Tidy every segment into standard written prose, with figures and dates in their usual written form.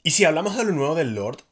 Y si hablamos de lo nuevo del Lord,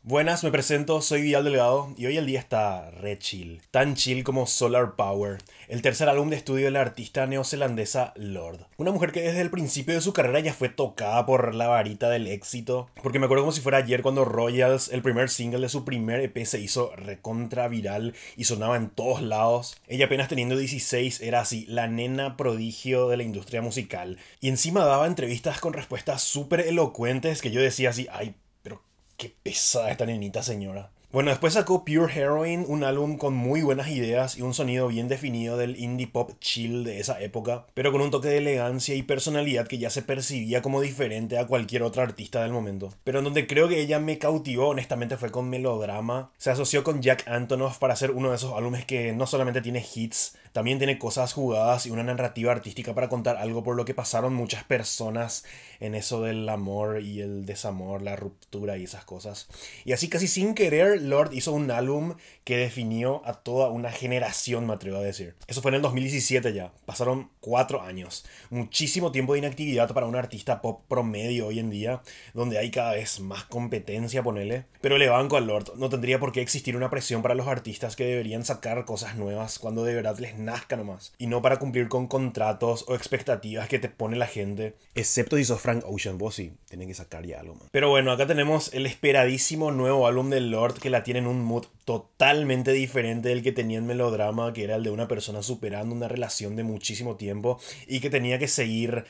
buenas, me presento, soy Vidal Delgado y hoy el día está re chill. Tan chill como Solar Power, el tercer álbum de estudio de la artista neozelandesa Lorde. Una mujer que desde el principio de su carrera ya fue tocada por la varita del éxito. Porque me acuerdo como si fuera ayer cuando Royals, el primer single de su primer EP, se hizo recontra viral y sonaba en todos lados. Ella apenas teniendo 16 era así, la nena prodigio de la industria musical. Y encima daba entrevistas con respuestas súper elocuentes que yo decía así, ay, pero qué pesada esta nenita señora. Bueno, después sacó Pure Heroine, un álbum con muy buenas ideas y un sonido bien definido del indie pop chill de esa época, pero con un toque de elegancia y personalidad que ya se percibía como diferente a cualquier otra artista del momento. Pero en donde creo que ella me cautivó honestamente fue con Melodrama. Se asoció con Jack Antonoff para hacer uno de esos álbumes que no solamente tiene hits, también tiene cosas jugadas y una narrativa artística para contar algo por lo que pasaron muchas personas en eso del amor y el desamor, la ruptura y esas cosas. Y así casi sin querer, Lorde hizo un álbum que definió a toda una generación, me atrevo a decir. Eso fue en el 2017 ya. Pasaron 4 años. Muchísimo tiempo de inactividad para un artista pop promedio hoy en día, donde hay cada vez más competencia, ponele. Pero le banco al Lorde. No tendría por qué existir una presión para los artistas que deberían sacar cosas nuevas cuando de verdad les nazca nomás. Y no para cumplir con contratos o expectativas que te pone la gente. Excepto si sos Frank Ocean, vos sí, tienen que sacar ya algo, man. Pero bueno, acá tenemos el esperadísimo nuevo álbum de Lorde que la tiene en un mood totalmente diferente del que tenía en Melodrama, que era el de una persona superando una relación de muchísimo tiempo y que tenía que seguir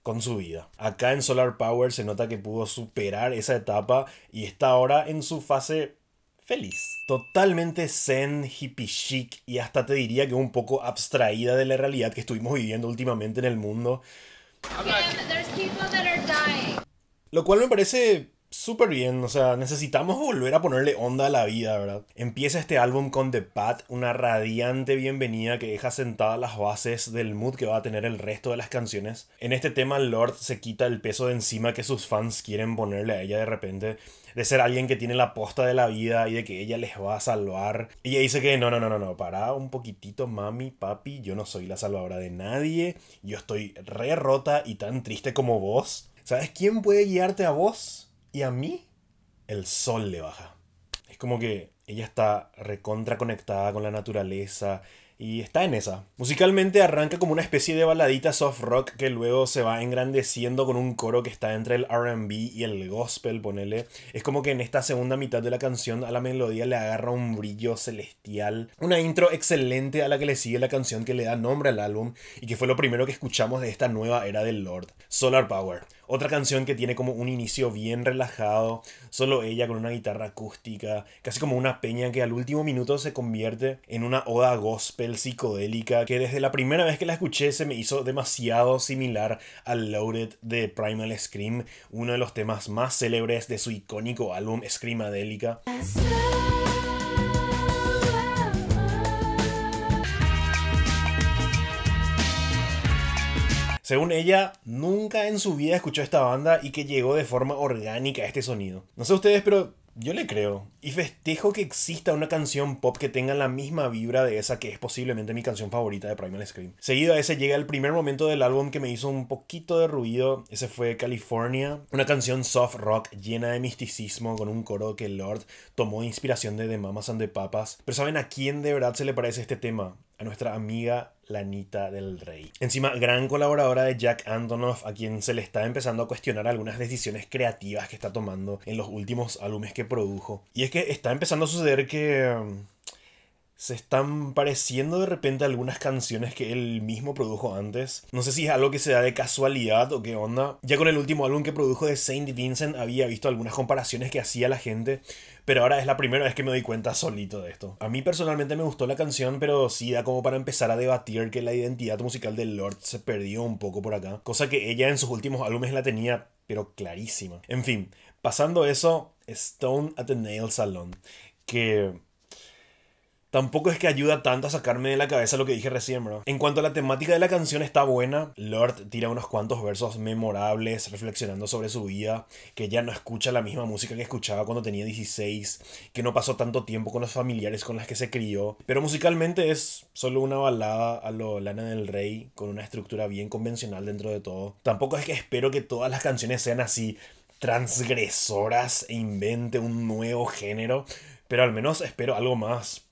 con su vida. Acá en Solar Power se nota que pudo superar esa etapa y está ahora en su fase feliz. Totalmente zen, hippie chic y hasta te diría que un poco abstraída de la realidad que estuvimos viviendo últimamente en el mundo. Lo cual me parece súper bien, o sea, necesitamos volver a ponerle onda a la vida, ¿verdad? Empieza este álbum con The Path, una radiante bienvenida que deja sentadas las bases del mood que va a tener el resto de las canciones. En este tema, Lorde se quita el peso de encima que sus fans quieren ponerle a ella de repente, de ser alguien que tiene la posta de la vida y de que ella les va a salvar. Y ella dice que no, pará un poquitito, mami, papi, yo no soy la salvadora de nadie, yo estoy re rota y tan triste como vos. ¿Sabes quién puede guiarte a vos y a mí? El sol le baja. Es como que ella está recontra conectada con la naturaleza y está en esa. Musicalmente arranca como una especie de baladita soft rock que luego se va engrandeciendo con un coro que está entre el R&B y el gospel, ponele. Es como que en esta segunda mitad de la canción a la melodía le agarra un brillo celestial. Una intro excelente a la que le sigue la canción que le da nombre al álbum y que fue lo primero que escuchamos de esta nueva era del Lorde. Solar Power. Otra canción que tiene como un inicio bien relajado, solo ella con una guitarra acústica, casi como una peña que al último minuto se convierte en una oda gospel psicodélica que desde la primera vez que la escuché se me hizo demasiado similar al Loaded de Primal Scream, uno de los temas más célebres de su icónico álbum Screamadelica. Según ella, nunca en su vida escuchó esta banda y que llegó de forma orgánica a este sonido. No sé ustedes, pero yo le creo. Y festejo que exista una canción pop que tenga la misma vibra de esa que es posiblemente mi canción favorita de Primal Scream. Seguido a ese llega el primer momento del álbum que me hizo un poquito de ruido. Ese fue California. Una canción soft rock llena de misticismo con un coro que Lorde tomó de inspiración de The Mamas and the Papas. Pero ¿saben a quién de verdad se le parece este tema? A nuestra amiga Lanita del Rey. Encima, gran colaboradora de Jack Antonoff, a quien se le está empezando a cuestionar algunas decisiones creativas que está tomando en los últimos álbumes que produjo. Y es que está empezando a suceder que se están pareciendo de repente algunas canciones que él mismo produjo antes. No sé si es algo que se da de casualidad o qué onda. Ya con el último álbum que produjo de Saint Vincent había visto algunas comparaciones que hacía la gente, pero ahora es la primera vez que me doy cuenta solito de esto. A mí personalmente me gustó la canción, pero sí da como para empezar a debatir que la identidad musical de Lorde se perdió un poco por acá. Cosa que ella en sus últimos álbumes la tenía, pero clarísima. En fin, pasando eso, Stone at the Nail Salon. Que Tampoco es que ayuda tanto a sacarme de la cabeza lo que dije recién, bro. En cuanto a la temática de la canción está buena, Lorde tira unos cuantos versos memorables reflexionando sobre su vida, que ya no escucha la misma música que escuchaba cuando tenía 16, que no pasó tanto tiempo con los familiares con las que se crió, pero musicalmente es solo una balada a lo Lana del Rey, con una estructura bien convencional dentro de todo. Tampoco es que espero que todas las canciones sean así transgresoras e invente un nuevo género, pero al menos espero algo más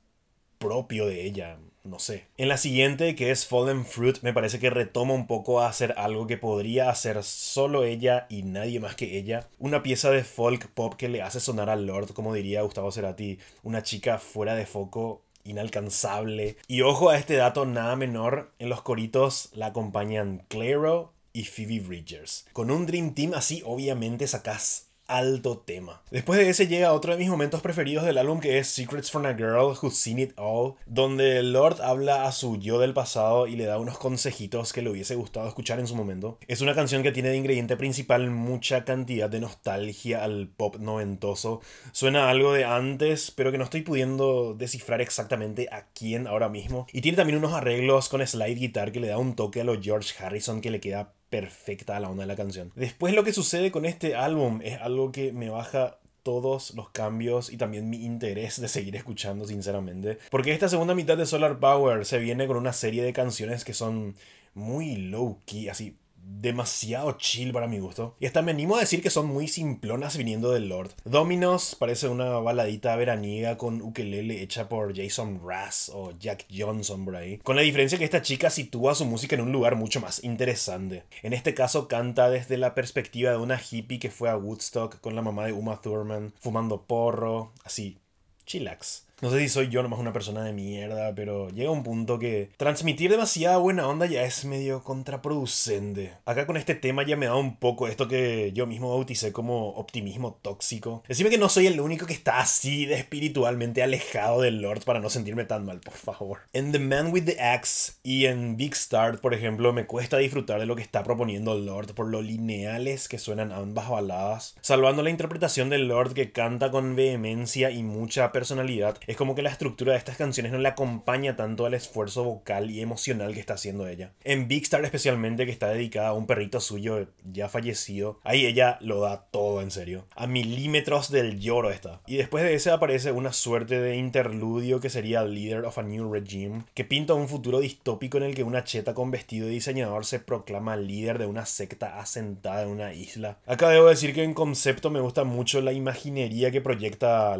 propio de ella, no sé. En la siguiente, que es Fallen Fruit, me parece que retoma un poco a hacer algo que podría hacer solo ella y nadie más que ella. Una pieza de folk pop que le hace sonar a Lorde, como diría Gustavo Cerati, una chica fuera de foco, inalcanzable. Y ojo a este dato nada menor, en los coritos la acompañan Clairo y Phoebe Bridgers. Con un Dream Team así obviamente sacás alto tema. Después de ese llega otro de mis momentos preferidos del álbum, que es Secrets from a Girl Who's Seen It All, donde Lorde habla a su yo del pasado y le da unos consejitos que le hubiese gustado escuchar en su momento. Es una canción que tiene de ingrediente principal mucha cantidad de nostalgia al pop noventoso. Suena algo de antes, pero que no estoy pudiendo descifrar exactamente a quién ahora mismo. Y tiene también unos arreglos con slide guitar que le da un toque a lo George Harrison que le queda perfecta a la onda de la canción. Después lo que sucede con este álbum es algo que me baja todos los cambios y también mi interés de seguir escuchando, sinceramente. Porque esta segunda mitad de Solar Power se viene con una serie de canciones que son muy low-key, así demasiado chill para mi gusto. Y hasta me animo a decir que son muy simplonas viniendo del Lorde. Dominos parece una baladita veraniega con ukelele hecha por Jason Mraz o Jack Johnson por ahí. Con la diferencia que esta chica sitúa su música en un lugar mucho más interesante. En este caso canta desde la perspectiva de una hippie que fue a Woodstock con la mamá de Uma Thurman, fumando porro, así, chillax. No sé si soy yo nomás una persona de mierda, pero llega un punto que transmitir demasiada buena onda ya es medio contraproducente. Acá con este tema ya me da un poco esto que yo mismo bauticé como optimismo tóxico. Decime que no soy el único que está así de espiritualmente alejado del Lorde para no sentirme tan mal, por favor. En The Man with the Axe y en Big Start, por ejemplo, me cuesta disfrutar de lo que está proponiendo Lorde por lo lineales que suenan ambas baladas. Salvando la interpretación del Lorde, que canta con vehemencia y mucha personalidad, es como que la estructura de estas canciones no le acompaña tanto al esfuerzo vocal y emocional que está haciendo ella. En Big Star especialmente, que está dedicada a un perrito suyo ya fallecido, ahí ella lo da todo en serio. A milímetros del lloro está. Y después de ese aparece una suerte de interludio que sería Leader of a New Regime, que pinta un futuro distópico en el que una cheta con vestido de diseñador se proclama líder de una secta asentada en una isla. Acá debo decir que en concepto me gusta mucho la imaginería que proyecta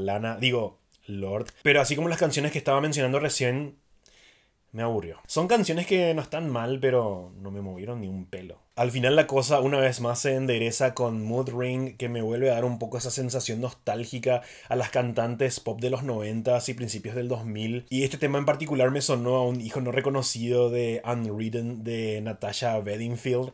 Lorde, pero así como las canciones que estaba mencionando recién, me aburrió. Son canciones que no están mal, pero no me movieron ni un pelo. Al final la cosa una vez más se endereza con Mood Ring, que me vuelve a dar un poco esa sensación nostálgica a las cantantes pop de los 90s y principios del 2000. Y este tema en particular me sonó a un hijo no reconocido de Unwritten de Natasha Bedingfield.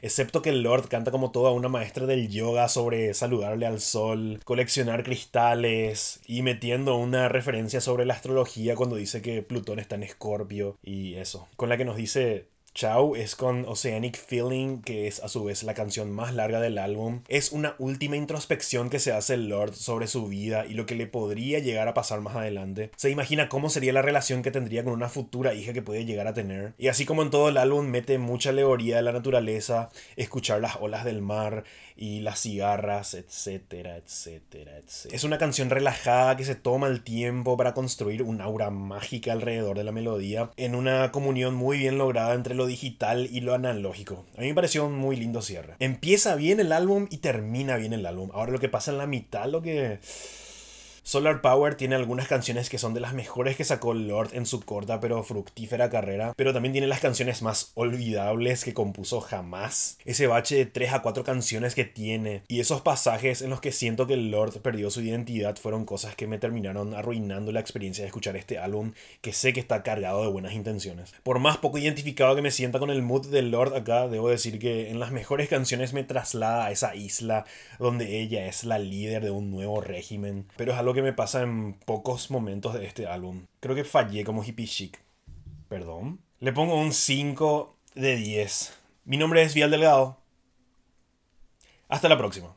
Excepto que Lorde canta como toda una maestra del yoga sobre saludarle al sol, coleccionar cristales y metiendo una referencia sobre la astrología cuando dice que Plutón está en Escorpio y eso. Con la que nos dice Ciao es con Oceanic Feeling, que es a su vez la canción más larga del álbum. Es una última introspección que se hace Lorde sobre su vida y lo que le podría llegar a pasar más adelante. Se imagina cómo sería la relación que tendría con una futura hija que puede llegar a tener. Y así como en todo el álbum mete mucha alegoría de la naturaleza, escuchar las olas del mar y las cigarras, etcétera, etcétera, etcétera. Es una canción relajada que se toma el tiempo para construir un aura mágica alrededor de la melodía, en una comunión muy bien lograda entre lo digital y lo analógico. A mí me pareció un muy lindo cierre. Empieza bien el álbum y termina bien el álbum. Ahora lo que pasa en la mitad, lo que... Solar Power tiene algunas canciones que son de las mejores que sacó Lorde en su corta pero fructífera carrera, pero también tiene las canciones más olvidables que compuso jamás. Ese bache de 3 a 4 canciones que tiene y esos pasajes en los que siento que Lorde perdió su identidad fueron cosas que me terminaron arruinando la experiencia de escuchar este álbum, que sé que está cargado de buenas intenciones. Por más poco identificado que me sienta con el mood de Lorde acá, debo decir que en las mejores canciones me traslada a esa isla donde ella es la líder de un nuevo régimen, pero es algo que me pasa en pocos momentos de este álbum. Creo que fallé como hippie chic. Perdón. Le pongo un 5 de 10. Mi nombre es Vial Delgado. Hasta la próxima.